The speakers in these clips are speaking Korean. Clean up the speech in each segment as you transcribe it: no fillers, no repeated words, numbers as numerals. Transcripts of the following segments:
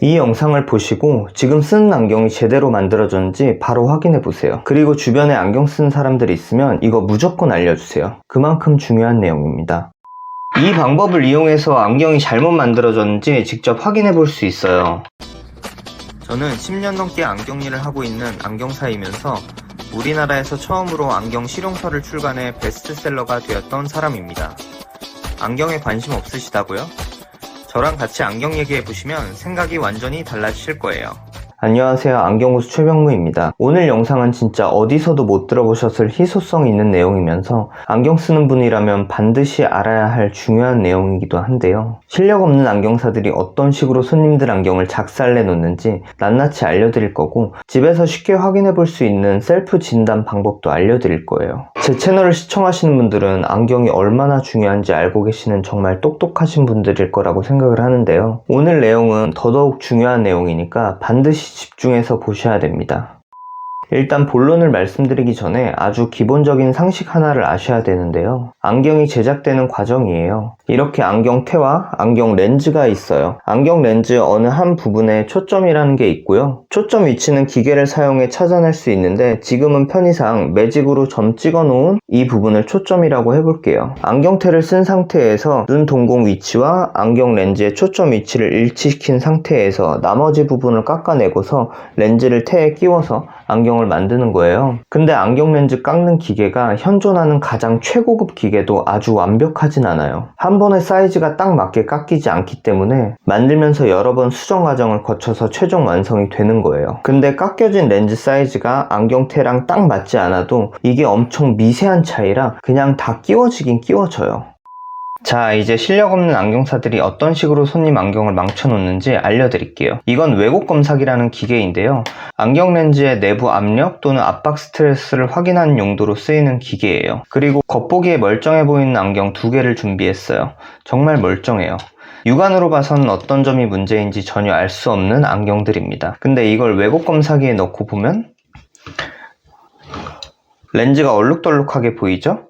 이 영상을 보시고 지금 쓰는 안경이 제대로 만들어졌는지 바로 확인해 보세요. 그리고 주변에 안경 쓰는 사람들이 있으면 이거 무조건 알려주세요. 그만큼 중요한 내용입니다. 이 방법을 이용해서 안경이 잘못 만들어졌는지 직접 확인해 볼 수 있어요. 저는 10년 넘게 안경 일을 하고 있는 안경사이면서 우리나라에서 처음으로 안경 실용서를 출간해 베스트셀러가 되었던 사람입니다. 안경에 관심 없으시다고요? 저랑 같이 안경 얘기해보시면 생각이 완전히 달라지실 거예요. 안녕하세요. 안경고수 최병무입니다. 오늘 영상은 진짜 어디서도 못 들어보셨을 희소성 있는 내용이면서 안경 쓰는 분이라면 반드시 알아야 할 중요한 내용이기도 한데요. 실력 없는 안경사들이 어떤 식으로 손님들 안경을 작살내 놓는지 낱낱이 알려드릴 거고, 집에서 쉽게 확인해 볼 수 있는 셀프 진단 방법도 알려드릴 거예요. 제 채널을 시청하시는 분들은 안경이 얼마나 중요한지 알고 계시는 정말 똑똑하신 분들일 거라고 생각을 하는데요. 오늘 내용은 더더욱 중요한 내용이니까 반드시 집중해서 보셔야 됩니다. 일단 본론을 말씀드리기 전에 아주 기본적인 상식 하나를 아셔야 되는데요. 안경이 제작되는 과정이에요. 이렇게 안경테와 안경 렌즈가 있어요. 안경 렌즈 어느 한 부분에 초점이라는 게 있고요. 초점 위치는 기계를 사용해 찾아낼 수 있는데, 지금은 편의상 매직으로 점 찍어 놓은 이 부분을 초점이라고 해볼게요. 안경테를 쓴 상태에서 눈 동공 위치와 안경 렌즈의 초점 위치를 일치시킨 상태에서 나머지 부분을 깎아내고서 렌즈를 테에 끼워서 안경을 만드는 거예요. 근데 안경 렌즈 깎는 기계가 현존하는 가장 최고급 기계도 아주 완벽하진 않아요. 한 번에 사이즈가 딱 맞게 깎이지 않기 때문에 만들면서 여러 번 수정 과정을 거쳐서 최종 완성이 되는 거예요. 근데 깎여진 렌즈 사이즈가 안경테랑 딱 맞지 않아도 이게 엄청 미세한 차이라 그냥 다 끼워지긴 끼워져요. 자, 이제 실력 없는 안경사들이 어떤 식으로 손님 안경을 망쳐놓는지 알려드릴게요. 이건 왜곡 검사기라는 기계인데요. 안경 렌즈의 내부 압력 또는 압박 스트레스를 확인하는 용도로 쓰이는 기계예요. 그리고 겉보기에 멀쩡해 보이는 안경 2개를 준비했어요. 정말 멀쩡해요. 육안으로 봐서는 어떤 점이 문제인지 전혀 알 수 없는 안경들입니다. 근데 이걸 왜곡 검사기에 넣고 보면 렌즈가 얼룩덜룩하게 보이죠?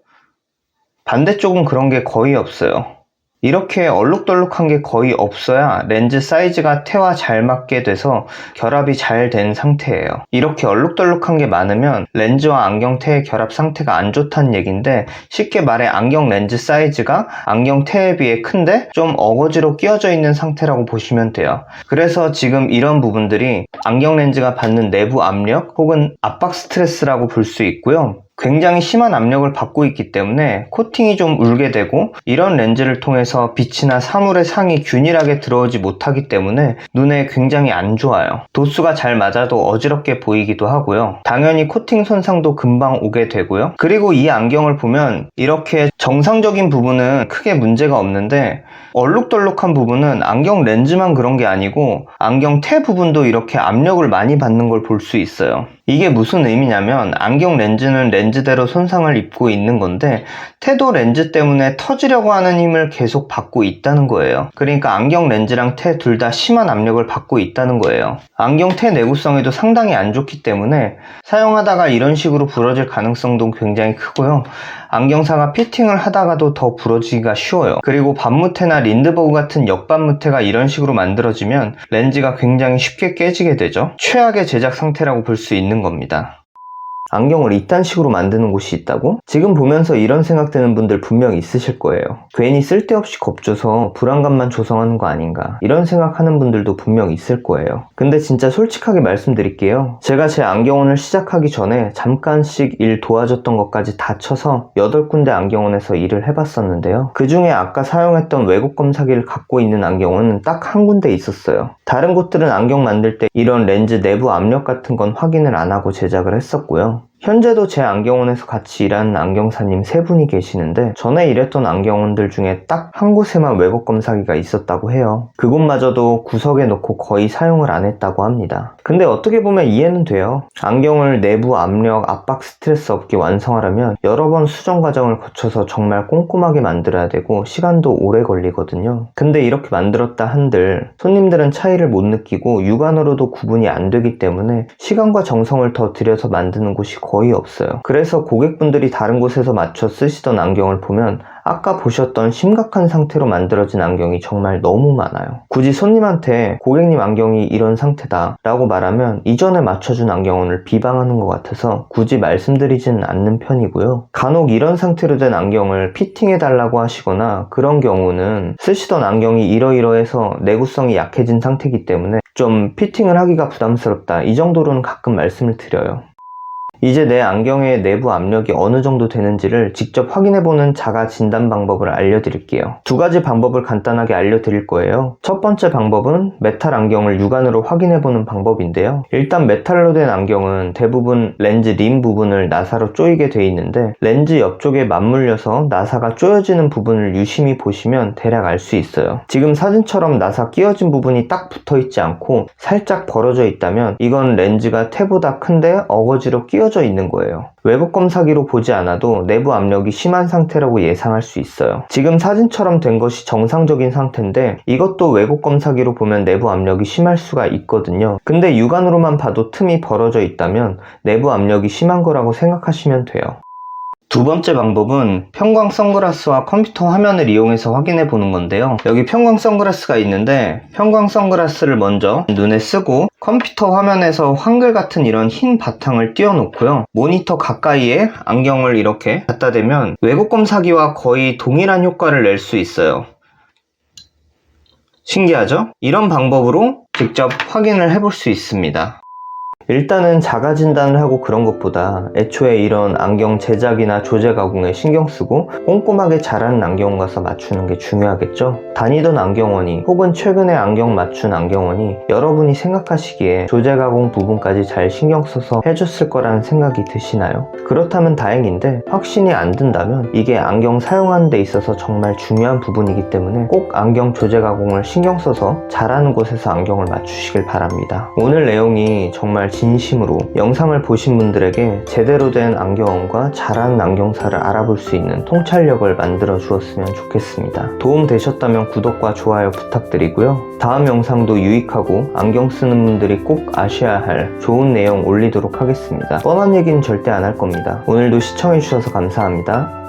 반대쪽은 그런 게 거의 없어요. 이렇게 얼룩덜룩한 게 거의 없어야 렌즈 사이즈가 테와 잘 맞게 돼서 결합이 잘 된 상태예요. 이렇게 얼룩덜룩한 게 많으면 렌즈와 안경 테의 결합 상태가 안 좋다는 얘긴데, 쉽게 말해 안경 렌즈 사이즈가 안경 테에 비해 큰데 좀 어거지로 끼워져 있는 상태라고 보시면 돼요. 그래서 지금 이런 부분들이 안경 렌즈가 받는 내부 압력 혹은 압박 스트레스라고 볼 수 있고요. 굉장히 심한 압력을 받고 있기 때문에 코팅이 좀 울게 되고, 이런 렌즈를 통해서 빛이나 사물의 상이 균일하게 들어오지 못하기 때문에 눈에 굉장히 안 좋아요. 도수가 잘 맞아도 어지럽게 보이기도 하고요. 당연히 코팅 손상도 금방 오게 되고요. 그리고 이 안경을 보면 이렇게 정상적인 부분은 크게 문제가 없는데, 얼룩덜룩한 부분은 안경 렌즈만 그런 게 아니고 안경 테 부분도 이렇게 압력을 많이 받는 걸 볼 수 있어요. 이게 무슨 의미냐면, 안경 렌즈는 렌즈대로 손상을 입고 있는 건데 테도 렌즈 때문에 터지려고 하는 힘을 계속 받고 있다는 거예요. 그러니까 안경 렌즈랑 테 둘 다 심한 압력을 받고 있다는 거예요. 안경 테 내구성에도 상당히 안 좋기 때문에 사용하다가 이런 식으로 부러질 가능성도 굉장히 크고요. 안경사가 피팅을 하다가도 더 부러지기가 쉬워요. 그리고 반무테나 린드버그 같은 역반무테가 이런 식으로 만들어지면 렌즈가 굉장히 쉽게 깨지게 되죠. 최악의 제작 상태라고 볼 수 있는 겁니다. 안경을 이딴 식으로 만드는 곳이 있다고? 지금 보면서 이런 생각 드는 분들 분명 있으실 거예요. 괜히 쓸데없이 겁줘서 불안감만 조성하는 거 아닌가, 이런 생각하는 분들도 분명 있을 거예요. 근데 진짜 솔직하게 말씀드릴게요. 제가 제 안경원을 시작하기 전에 잠깐씩 일 도와줬던 것까지 다 쳐서 8군데 안경원에서 일을 해봤었는데요. 그 중에 아까 사용했던 왜곡 검사기를 갖고 있는 안경원은 딱 한 군데 있었어요. 다른 곳들은 안경 만들 때 이런 렌즈 내부 압력 같은 건 확인을 안 하고 제작을 했었고요. 현재도 제 안경원에서 같이 일하는 안경사님 3분이 계시는데, 전에 일했던 안경원들 중에 딱 한 곳에만 왜곡 검사기가 있었다고 해요. 그곳마저도 구석에 놓고 거의 사용을 안 했다고 합니다. 근데 어떻게 보면 이해는 돼요. 안경을 내부 압력, 압박 스트레스 없게 완성하려면 여러 번 수정 과정을 거쳐서 정말 꼼꼼하게 만들어야 되고 시간도 오래 걸리거든요. 근데 이렇게 만들었다 한들 손님들은 차이를 못 느끼고 육안으로도 구분이 안 되기 때문에 시간과 정성을 더 들여서 만드는 곳이 거의 거의 없어요. 그래서 고객분들이 다른 곳에서 맞춰 쓰시던 안경을 보면 아까 보셨던 심각한 상태로 만들어진 안경이 정말 너무 많아요. 굳이 손님한테 고객님 안경이 이런 상태다 라고 말하면 이전에 맞춰준 안경을 비방하는 것 같아서 굳이 말씀드리지는 않는 편이고요. 간혹 이런 상태로 된 안경을 피팅해달라고 하시거나 그런 경우는 쓰시던 안경이 이러이러해서 내구성이 약해진 상태이기 때문에 좀 피팅을 하기가 부담스럽다, 이 정도로는 가끔 말씀을 드려요. 이제 내 안경의 내부 압력이 어느 정도 되는지를 직접 확인해보는 자가 진단 방법을 알려드릴게요. 두 가지 방법을 간단하게 알려드릴 거예요. 첫 번째 방법은 메탈 안경을 육안으로 확인해보는 방법인데요. 일단 메탈로 된 안경은 대부분 렌즈 림 부분을 나사로 조이게 돼 있는데 렌즈 옆쪽에 맞물려서 나사가 조여지는 부분을 유심히 보시면 대략 알 수 있어요. 지금 사진처럼 나사 끼워진 부분이 딱 붙어있지 않고 살짝 벌어져 있다면 이건 렌즈가 태보다 큰데 어거지로 끼워져 있는 거예요. 외부 검사기로 보지 않아도 내부 압력이 심한 상태라고 예상할 수 있어요. 지금 사진처럼 된 것이 정상적인 상태인데 이것도 외부 검사기로 보면 내부 압력이 심할 수가 있거든요. 근데 육안으로만 봐도 틈이 벌어져 있다면 내부 압력이 심한 거라고 생각하시면 돼요. 두 번째 방법은 편광 선글라스와 컴퓨터 화면을 이용해서 확인해 보는 건데요. 여기 편광 선글라스가 있는데 편광 선글라스를 먼저 눈에 쓰고 컴퓨터 화면에서 한글같은 이런 흰 바탕을 띄워 놓고요. 모니터 가까이에 안경을 이렇게 갖다 대면 외국 검사기와 거의 동일한 효과를 낼 수 있어요. 신기하죠? 이런 방법으로 직접 확인을 해볼 수 있습니다. 일단은 자가 진단을 하고 그런 것보다 애초에 이런 안경 제작이나 조제 가공에 신경 쓰고 꼼꼼하게 잘하는 안경원 가서 맞추는 게 중요하겠죠? 다니던 안경원이 혹은 최근에 안경 맞춘 안경원이 여러분이 생각하시기에 조제 가공 부분까지 잘 신경 써서 해줬을 거라는 생각이 드시나요? 그렇다면 다행인데 확신이 안 든다면 이게 안경 사용하는 데 있어서 정말 중요한 부분이기 때문에 꼭 안경 조제 가공을 신경 써서 잘하는 곳에서 안경을 맞추시길 바랍니다. 오늘 내용이 정말 진심으로 영상을 보신 분들에게 제대로 된 안경원과 잘하는 안경사를 알아볼 수 있는 통찰력을 만들어 주었으면 좋겠습니다. 도움 되셨다면 구독과 좋아요 부탁드리고요. 다음 영상도 유익하고 안경 쓰는 분들이 꼭 아셔야 할 좋은 내용 올리도록 하겠습니다. 뻔한 얘기는 절대 안 할 겁니다. 오늘도 시청해주셔서 감사합니다.